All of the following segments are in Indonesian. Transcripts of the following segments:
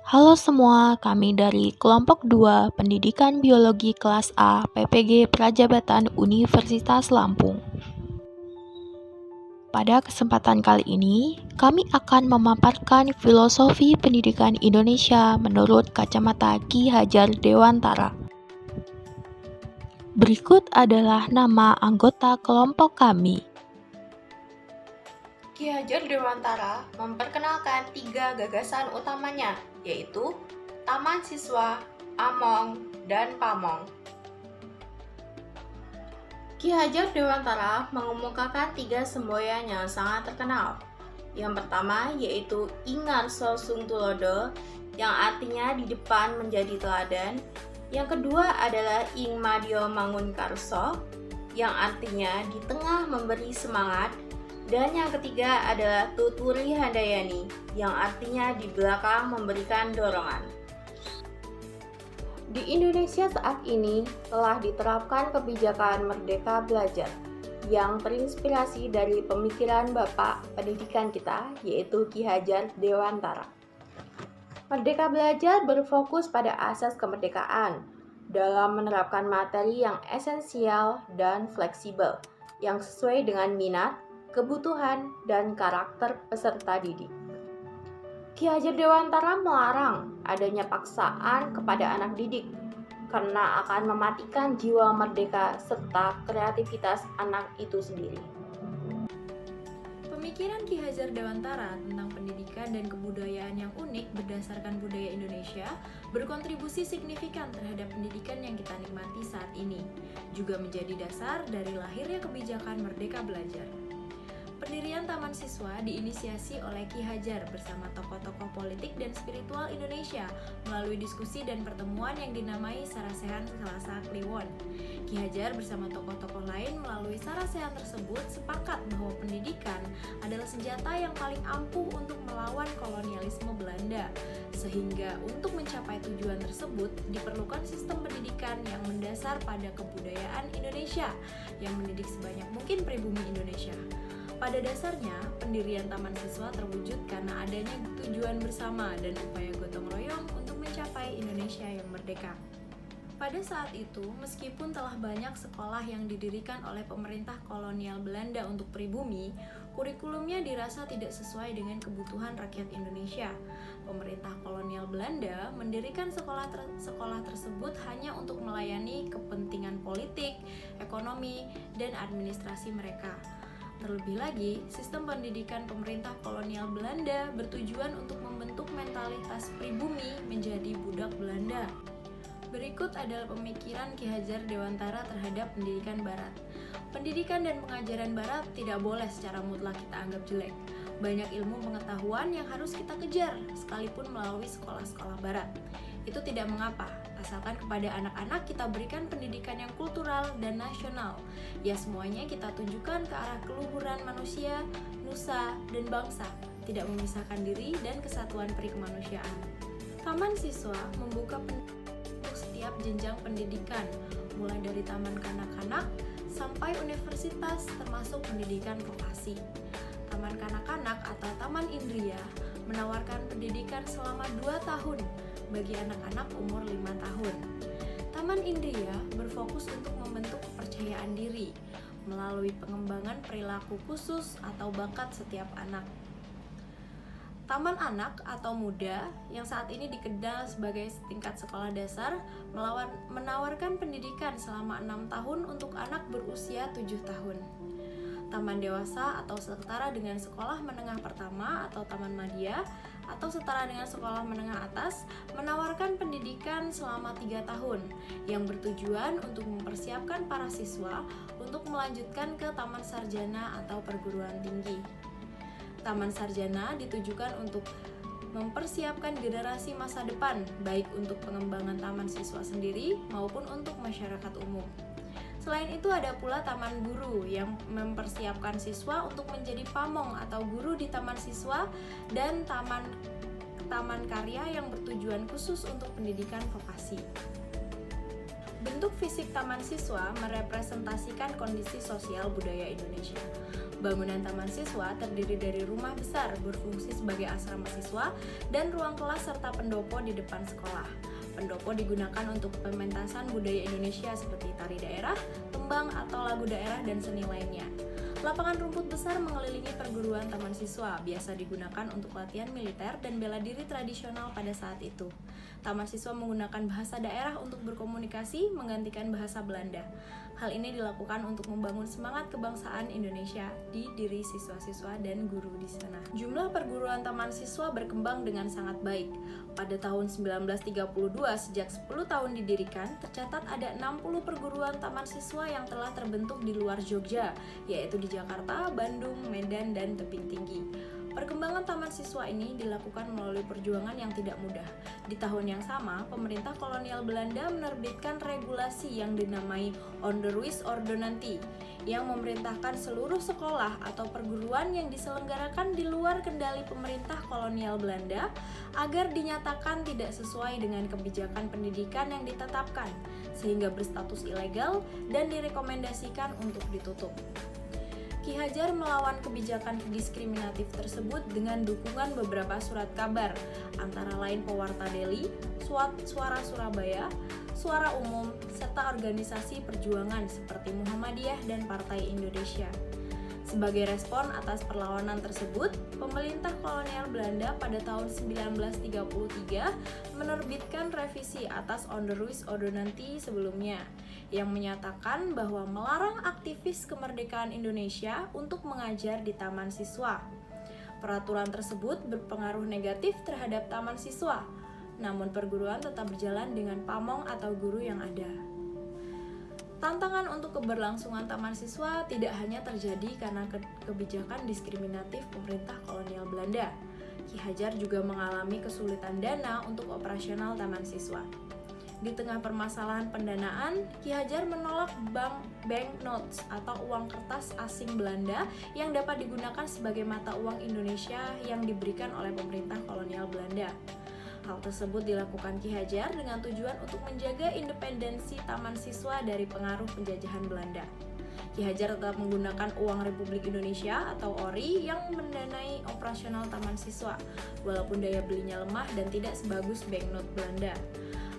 Halo semua, kami dari kelompok 2 Pendidikan Biologi kelas A PPG Prajabatan Universitas Lampung. Pada kesempatan kali ini, kami akan memaparkan filosofi pendidikan Indonesia menurut kacamata Ki Hajar Dewantara. Berikut adalah nama anggota kelompok kami. Ki Hajar Dewantara memperkenalkan 3 gagasan utamanya, yaitu Taman Siswa, Among, dan Pamong. Ki Hajar Dewantara mengemukakan 3 semboyan yang sangat terkenal. Yang pertama yaitu Ingarso Sung Tulodo, yang artinya di depan menjadi teladan. Yang kedua adalah Ing Madyo Mangunkarso, yang artinya di tengah memberi semangat. Dan yang ketiga adalah Tuturi Handayani, yang artinya di belakang memberikan dorongan. Di Indonesia saat ini telah diterapkan kebijakan Merdeka Belajar yang terinspirasi dari pemikiran Bapak Pendidikan kita, yaitu Ki Hajar Dewantara. Merdeka Belajar berfokus pada asas kemerdekaan dalam menerapkan materi yang esensial dan fleksibel, yang sesuai dengan minat, kebutuhan, dan karakter peserta didik. Ki Hajar Dewantara melarang adanya paksaan kepada anak didik karena akan mematikan jiwa merdeka serta kreativitas anak itu sendiri. Pemikiran Ki Hajar Dewantara tentang pendidikan dan kebudayaan yang unik berdasarkan budaya Indonesia berkontribusi signifikan terhadap pendidikan yang kita nikmati saat ini, juga menjadi dasar dari lahirnya kebijakan Merdeka Belajar. Pendirian Taman Siswa diinisiasi oleh Ki Hajar bersama tokoh-tokoh politik dan spiritual Indonesia melalui diskusi dan pertemuan yang dinamai Sarasehan Selasa Kliwon. Ki Hajar bersama tokoh-tokoh lain melalui sarasehan tersebut sepakat bahwa pendidikan adalah senjata yang paling ampuh untuk melawan kolonialisme Belanda, sehingga untuk mencapai tujuan tersebut diperlukan sistem pendidikan yang mendasar pada kebudayaan Indonesia yang mendidik sebanyak mungkin pribumi Indonesia. Pada dasarnya, pendirian Taman Siswa terwujud karena adanya tujuan bersama dan upaya gotong royong untuk mencapai Indonesia yang merdeka. Pada saat itu, meskipun telah banyak sekolah yang didirikan oleh pemerintah kolonial Belanda untuk pribumi, kurikulumnya dirasa tidak sesuai dengan kebutuhan rakyat Indonesia. Pemerintah kolonial Belanda mendirikan sekolah tersebut hanya untuk melayani kepentingan politik, ekonomi, dan administrasi mereka. Terlebih lagi, sistem pendidikan pemerintah kolonial Belanda bertujuan untuk membentuk mentalitas pribumi menjadi budak Belanda. Berikut adalah pemikiran Ki Hajar Dewantara terhadap pendidikan Barat. Pendidikan dan pengajaran Barat tidak boleh secara mutlak kita anggap jelek. Banyak ilmu pengetahuan yang harus kita kejar, sekalipun melalui sekolah-sekolah Barat. Itu tidak mengapa, asalkan kepada anak-anak kita berikan pendidikan yang kultural dan nasional. Ya, semuanya kita tunjukkan ke arah keluhuran manusia, nusa, dan bangsa, tidak memisahkan diri dan kesatuan perikemanusiaan. Taman Siswa membuka untuk setiap jenjang pendidikan, mulai dari taman kanak-kanak sampai universitas termasuk pendidikan vokasi. Taman kanak-kanak atau Taman Indria menawarkan pendidikan selama 2 tahun bagi anak-anak umur 5 tahun. Taman Indria berfokus untuk membentuk kepercayaan diri melalui pengembangan perilaku khusus atau bakat setiap anak. Taman Anak atau Muda yang saat ini dikenal sebagai tingkat sekolah dasar menawarkan pendidikan selama 6 tahun untuk anak berusia 7 tahun. Taman Dewasa atau setara dengan sekolah menengah pertama atau Taman Madya atau setara dengan sekolah menengah atas menawarkan pendidikan selama 3 tahun yang bertujuan untuk mempersiapkan para siswa untuk melanjutkan ke Taman Sarjana atau perguruan tinggi. Taman Sarjana ditujukan untuk mempersiapkan generasi masa depan, baik untuk pengembangan taman siswa sendiri maupun untuk masyarakat umum. Selain itu ada pula Taman Guru yang mempersiapkan siswa untuk menjadi pamong atau guru di taman siswa, dan taman karya yang bertujuan khusus untuk pendidikan vokasi. Bentuk fisik taman siswa merepresentasikan kondisi sosial budaya Indonesia. Bangunan taman siswa terdiri dari rumah besar berfungsi sebagai asrama siswa dan ruang kelas serta pendopo di depan sekolah. Pendopo digunakan untuk pementasan budaya Indonesia seperti tari daerah, tembang atau lagu daerah dan seni lainnya. Lapangan rumput besar mengelilingi perguruan taman siswa, biasa digunakan untuk latihan militer dan bela diri tradisional pada saat itu. Taman siswa menggunakan bahasa daerah untuk berkomunikasi, menggantikan bahasa Belanda. Hal ini dilakukan untuk membangun semangat kebangsaan Indonesia di diri siswa-siswa dan guru di sana. Jumlah perguruan taman siswa berkembang dengan sangat baik. Pada tahun 1932, sejak 10 tahun didirikan, tercatat ada 60 perguruan taman siswa yang telah terbentuk di luar Jogja, yaitu di Jakarta, Bandung, Medan, dan Tebing Tinggi. Perkembangan taman siswa ini dilakukan melalui perjuangan yang tidak mudah. Di tahun yang sama, pemerintah kolonial Belanda menerbitkan regulasi yang dinamai Onderwijsordonnantie yang memerintahkan seluruh sekolah atau perguruan yang diselenggarakan di luar kendali pemerintah kolonial Belanda agar dinyatakan tidak sesuai dengan kebijakan pendidikan yang ditetapkan, sehingga berstatus ilegal dan direkomendasikan untuk ditutup. Ki Hajar melawan kebijakan diskriminatif tersebut dengan dukungan beberapa surat kabar, antara lain Pewarta Delhi, Suara Surabaya, Suara Umum, serta organisasi perjuangan seperti Muhammadiyah dan Partai Indonesia. Sebagai respon atas perlawanan tersebut, pemerintah kolonial Belanda pada tahun 1933 menerbitkan revisi atas Onderwijsordonnantie sebelumnya, yang menyatakan bahwa melarang aktivis kemerdekaan Indonesia untuk mengajar di taman siswa. Peraturan tersebut berpengaruh negatif terhadap taman siswa, namun perguruan tetap berjalan dengan pamong atau guru yang ada. Tantangan untuk keberlangsungan taman siswa tidak hanya terjadi karena kebijakan diskriminatif pemerintah kolonial Belanda. Ki Hajar juga mengalami kesulitan dana untuk operasional taman siswa. Di tengah permasalahan pendanaan, Ki Hajar menolak banknotes atau uang kertas asing Belanda yang dapat digunakan sebagai mata uang Indonesia yang diberikan oleh pemerintah kolonial Belanda. Hal tersebut dilakukan Ki Hajar dengan tujuan untuk menjaga independensi taman siswa dari pengaruh penjajahan Belanda. Ki Hajar tetap menggunakan uang Republik Indonesia atau ORI yang mendanai operasional taman siswa, walaupun daya belinya lemah dan tidak sebagus banknote Belanda.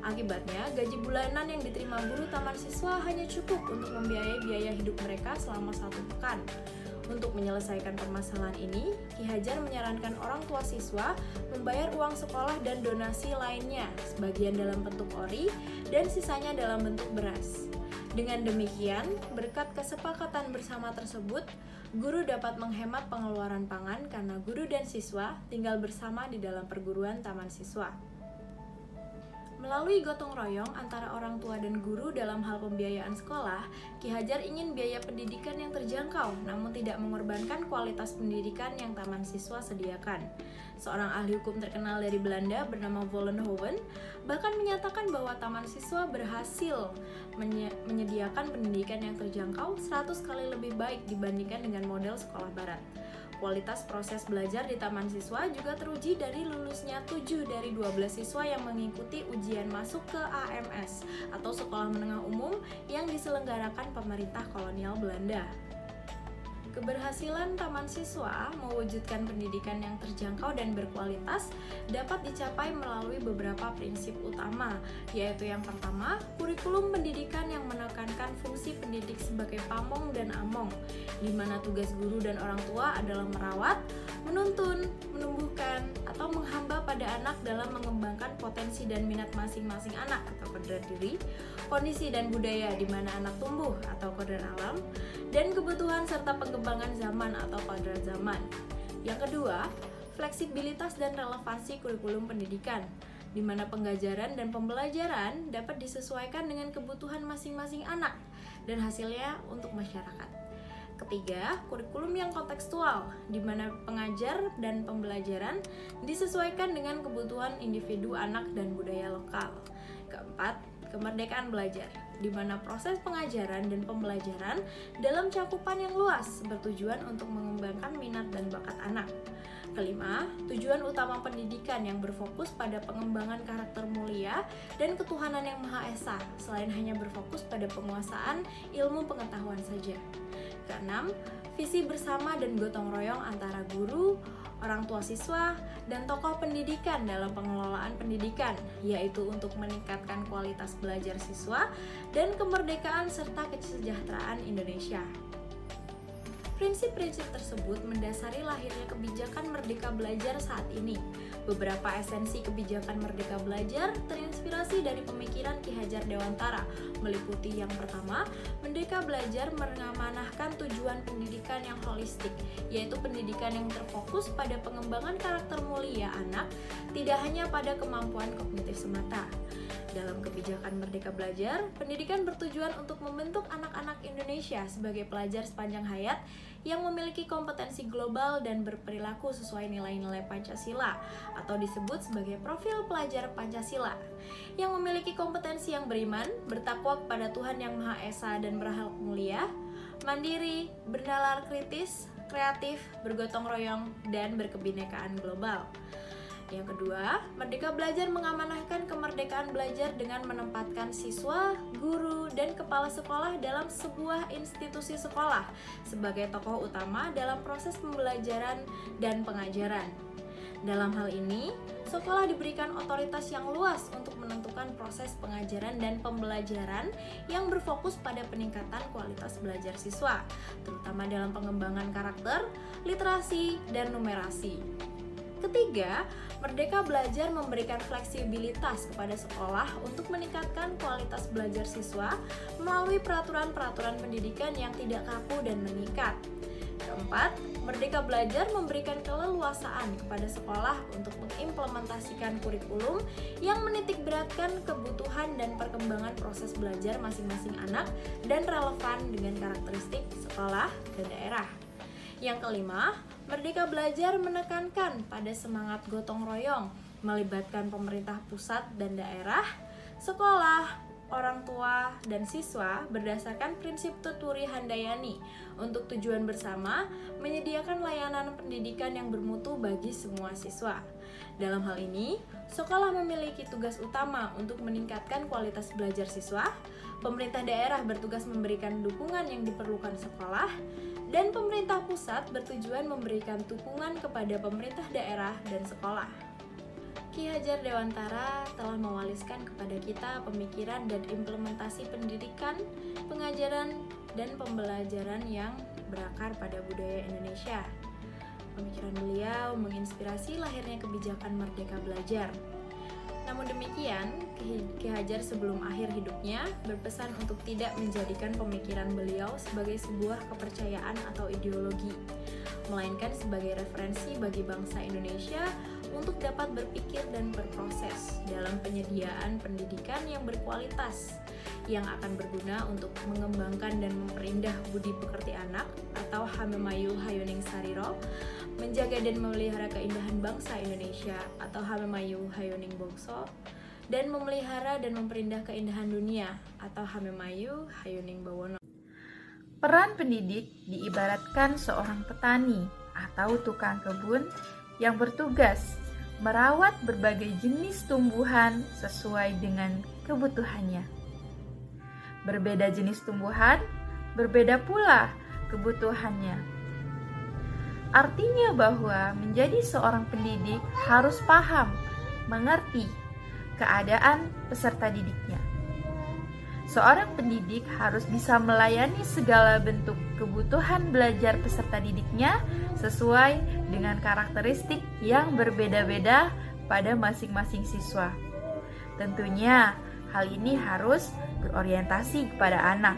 Akibatnya, gaji bulanan yang diterima guru taman siswa hanya cukup untuk membiayai biaya hidup mereka selama 1 pekan. Untuk menyelesaikan permasalahan ini, Ki Hajar menyarankan orang tua siswa membayar uang sekolah dan donasi lainnya, sebagian dalam bentuk ORI dan sisanya dalam bentuk beras. Dengan demikian, berkat kesepakatan bersama tersebut, guru dapat menghemat pengeluaran pangan karena guru dan siswa tinggal bersama di dalam perguruan taman siswa. Melalui gotong royong antara orang tua dan guru dalam hal pembiayaan sekolah, Ki Hajar ingin biaya pendidikan yang terjangkau, namun tidak mengorbankan kualitas pendidikan yang taman siswa sediakan. Seorang ahli hukum terkenal dari Belanda bernama Vollenhoven bahkan menyatakan bahwa taman siswa berhasil menyediakan pendidikan yang terjangkau 100 kali lebih baik dibandingkan dengan model sekolah barat. Kualitas proses belajar di taman siswa juga teruji dari lulusnya 7 dari 12 siswa yang mengikuti ujian masuk ke AMS atau Sekolah Menengah Umum yang diselenggarakan pemerintah kolonial Belanda. Keberhasilan taman siswa mewujudkan pendidikan yang terjangkau dan berkualitas dapat dicapai melalui beberapa prinsip utama, yaitu yang pertama, kurikulum pendidikan yang menekankan fungsi pendidik sebagai pamong dan among, di mana tugas guru dan orang tua adalah merawat, menuntun, menumbuhkan, atau menghamba pada anak dalam mengembangkan potensi dan minat masing-masing anak atau kodrat diri, kondisi dan budaya di mana anak tumbuh atau kodrat alam, dan kebutuhan serta pengembangan zaman atau kodrat zaman. Yang kedua, fleksibilitas dan relevansi kurikulum pendidikan, di mana pengajaran dan pembelajaran dapat disesuaikan dengan kebutuhan masing-masing anak dan hasilnya untuk masyarakat. Ketiga, kurikulum yang kontekstual, di mana pengajar dan pembelajaran disesuaikan dengan kebutuhan individu anak dan budaya lokal. Keempat, kemerdekaan belajar, di mana proses pengajaran dan pembelajaran dalam cakupan yang luas bertujuan untuk mengembangkan minat dan bakat anak. Kelima, tujuan utama pendidikan yang berfokus pada pengembangan karakter mulia dan ketuhanan yang Maha Esa, selain hanya berfokus pada penguasaan ilmu pengetahuan saja. Keenam, visi bersama dan gotong royong antara guru, orang tua siswa, dan tokoh pendidikan dalam pengelolaan pendidikan, yaitu untuk meningkatkan kualitas belajar siswa dan kemerdekaan serta kesejahteraan Indonesia. Prinsip-prinsip tersebut mendasari lahirnya kebijakan Merdeka Belajar saat ini. Beberapa esensi kebijakan Merdeka Belajar terinspirasi dari pemikiran Ki Hajar Dewantara, meliputi yang pertama, Merdeka Belajar mengamanahkan tujuan pendidikan yang holistik, yaitu pendidikan yang terfokus pada pengembangan karakter mulia anak, tidak hanya pada kemampuan kognitif semata. Dalam kebijakan Merdeka Belajar, pendidikan bertujuan untuk membentuk anak-anak Indonesia sebagai pelajar sepanjang hayat yang memiliki kompetensi global dan berperilaku sesuai nilai-nilai Pancasila atau disebut sebagai profil pelajar Pancasila, yang memiliki kompetensi yang beriman, bertakwa kepada Tuhan Yang Maha Esa dan berakhlak mulia, mandiri, bernalar kritis, kreatif, bergotong royong, dan berkebinekaan global. Yang kedua, Merdeka Belajar mengamanahkan kemerdekaan belajar dengan menempatkan siswa, guru, dan kepala sekolah dalam sebuah institusi sekolah sebagai tokoh utama dalam proses pembelajaran dan pengajaran. Dalam hal ini, sekolah diberikan otoritas yang luas untuk menentukan proses pengajaran dan pembelajaran yang berfokus pada peningkatan kualitas belajar siswa, terutama dalam pengembangan karakter, literasi, dan numerasi. Ketiga, Merdeka Belajar memberikan fleksibilitas kepada sekolah untuk meningkatkan kualitas belajar siswa melalui peraturan-peraturan pendidikan yang tidak kaku dan mengikat. Keempat, Merdeka Belajar memberikan keleluasaan kepada sekolah untuk mengimplementasikan kurikulum yang menitikberatkan kebutuhan dan perkembangan proses belajar masing-masing anak dan relevan dengan karakteristik sekolah dan daerah. Yang kelima, Merdeka Belajar menekankan pada semangat gotong royong, melibatkan pemerintah pusat dan daerah, sekolah, orang tua, dan siswa berdasarkan prinsip Tuturi Handayani untuk tujuan bersama menyediakan layanan pendidikan yang bermutu bagi semua siswa. Dalam hal ini, sekolah memiliki tugas utama untuk meningkatkan kualitas belajar siswa, pemerintah daerah bertugas memberikan dukungan yang diperlukan sekolah, dan pemerintah pusat bertujuan memberikan dukungan kepada pemerintah daerah dan sekolah. Ki Hajar Dewantara telah mewariskan kepada kita pemikiran dan implementasi pendidikan, pengajaran, dan pembelajaran yang berakar pada budaya Indonesia. Pemikiran beliau menginspirasi lahirnya kebijakan Merdeka Belajar. Namun demikian, Ki Hajar sebelum akhir hidupnya berpesan untuk tidak menjadikan pemikiran beliau sebagai sebuah kepercayaan atau ideologi, melainkan sebagai referensi bagi bangsa Indonesia untuk dapat berpikir dan berproses dalam penyediaan pendidikan yang berkualitas, yang akan berguna untuk mengembangkan dan memperindah budi pekerti anak atau Hamemayu Hayuning Sariro, menjaga dan memelihara keindahan bangsa Indonesia atau Hamemayu Hayuning Bongso, dan memelihara dan memperindah keindahan dunia atau Hamemayu Hayuning Bawono. Peran pendidik diibaratkan seorang petani atau tukang kebun yang bertugas merawat berbagai jenis tumbuhan sesuai dengan kebutuhannya. Berbeda jenis tumbuhan, berbeda pula kebutuhannya. Artinya bahwa menjadi seorang pendidik harus paham, mengerti keadaan peserta didiknya. Seorang pendidik harus bisa melayani segala bentuk kebutuhan belajar peserta didiknya sesuai dengan karakteristik yang berbeda-beda pada masing-masing siswa. Tentunya hal ini harus berorientasi kepada anak.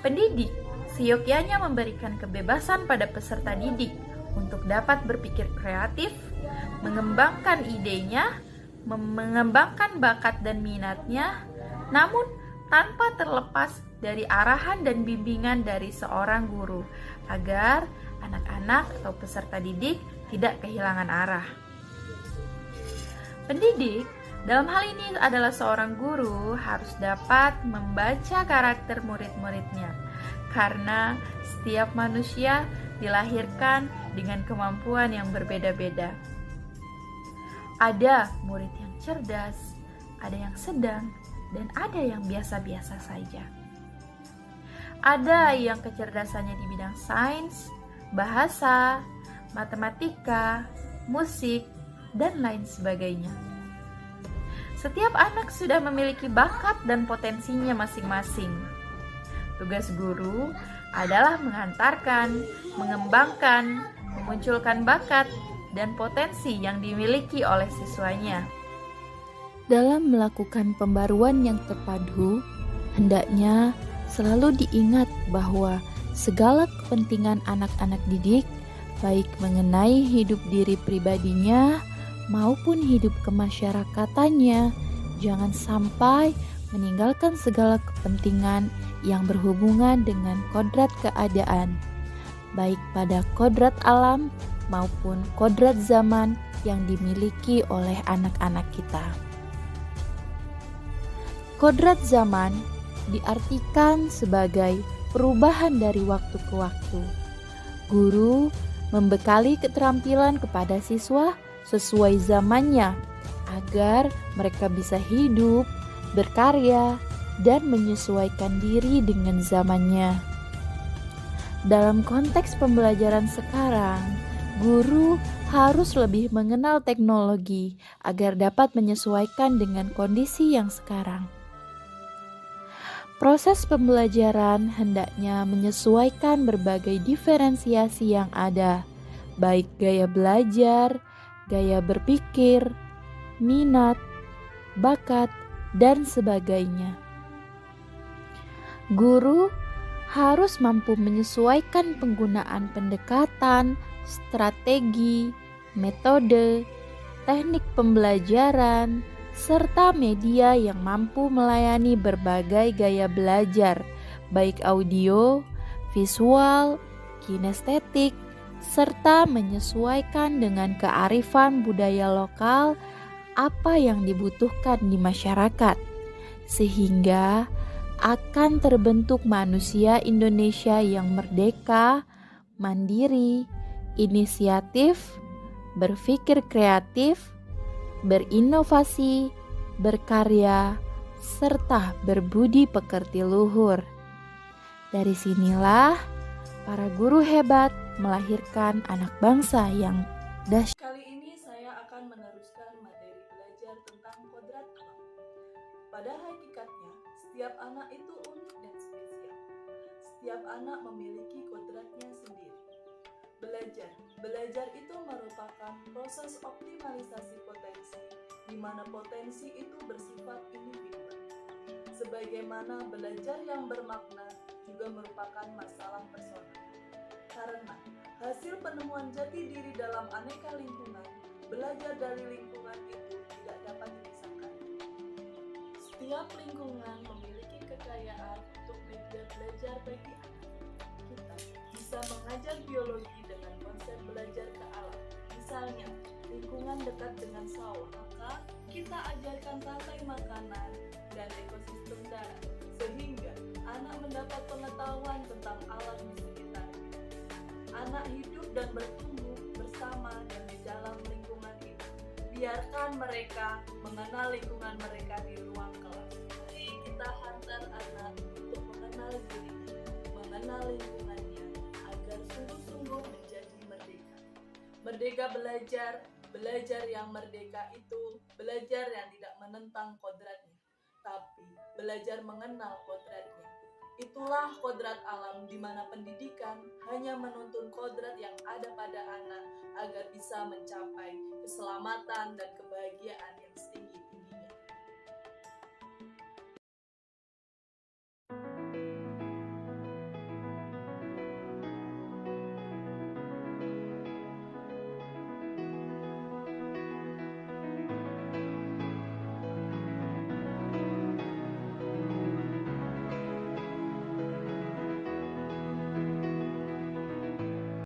Pendidik seyogyanya memberikan kebebasan pada peserta didik untuk dapat berpikir kreatif, mengembangkan idenya, mengembangkan bakat dan minatnya, namun tanpa terlepas dari arahan dan bimbingan dari seorang guru, agar anak-anak atau peserta didik tidak kehilangan arah. Pendidik dalam hal ini adalah seorang guru harus dapat membaca karakter murid-muridnya, karena setiap manusia dilahirkan dengan kemampuan yang berbeda-beda. Ada murid yang cerdas, ada yang sedang, dan ada yang biasa-biasa saja. Ada yang kecerdasannya di bidang sains, bahasa, matematika, musik, dan lain sebagainya. Setiap anak sudah memiliki bakat dan potensinya masing-masing. Tugas guru adalah mengantarkan, mengembangkan, memunculkan bakat dan potensi yang dimiliki oleh siswanya. Dalam melakukan pembaruan yang terpadu, hendaknya selalu diingat bahwa segala kepentingan anak-anak didik, baik mengenai hidup diri pribadinya maupun hidup kemasyarakatannya, jangan sampai meninggalkan segala kepentingan yang berhubungan dengan kodrat keadaan, baik pada kodrat alam maupun kodrat zaman yang dimiliki oleh anak-anak kita. Kodrat zaman diartikan sebagai perubahan dari waktu ke waktu. Guru membekali keterampilan kepada siswa sesuai zamannya agar mereka bisa hidup, berkarya, dan menyesuaikan diri dengan zamannya. Dalam konteks pembelajaran sekarang, guru harus lebih mengenal teknologi agar dapat menyesuaikan dengan kondisi yang sekarang. Proses pembelajaran hendaknya menyesuaikan berbagai diferensiasi yang ada, baik gaya belajar, gaya berpikir, minat, bakat, dan sebagainya. Guru harus mampu menyesuaikan penggunaan pendekatan, strategi, metode, teknik pembelajaran, serta media yang mampu melayani berbagai gaya belajar, baik audio, visual, kinestetik, serta menyesuaikan dengan kearifan budaya lokal apa yang dibutuhkan di masyarakat, sehingga akan terbentuk manusia Indonesia yang merdeka, mandiri, inisiatif, berpikir kreatif, berinovasi, berkarya, serta berbudi pekerti luhur. Dari sinilah para guru hebat melahirkan anak bangsa yang dahsyat. Kali ini saya akan meneruskan materi belajar tentang kodrat alam. Pada hakikatnya, setiap anak itu unik dan spesial. Setiap anak memiliki kodratnya sendiri. Belajar itu merupakan proses optimalisasi potensi, di mana potensi itu bersifat individual. Sebagaimana belajar yang bermakna juga merupakan masalah personal. Karena hasil penemuan jati diri dalam aneka lingkungan, belajar dari lingkungan itu tidak dapat dipisahkan. Setiap lingkungan memiliki kekayaan untuk media belajar bagi anak. Kita bisa mengajar biologi dengan konsep belajar ke alam. Misalnya, lingkungan dekat dengan sawah, maka kita ajarkan rantai makanan dan ekosistem darat, sehingga anak mendapat pengetahuan tentang alam di sekitarnya. Anak hidup dan bertumbuh bersama dan di dalam lingkungan itu. Biarkan mereka mengenal lingkungan mereka di ruang kelas. Mari kita hantar anak untuk mengenal dirinya, mengenal lingkungannya, agar sungguh-sungguh menjadi merdeka. Merdeka belajar yang merdeka itu belajar yang tidak menentang kodratnya, tapi belajar mengenal kodratnya. Itulah kodrat alam, di mana pendidikan hanya menuntun kodrat yang ada pada anak agar bisa mencapai keselamatan dan kebahagiaan yang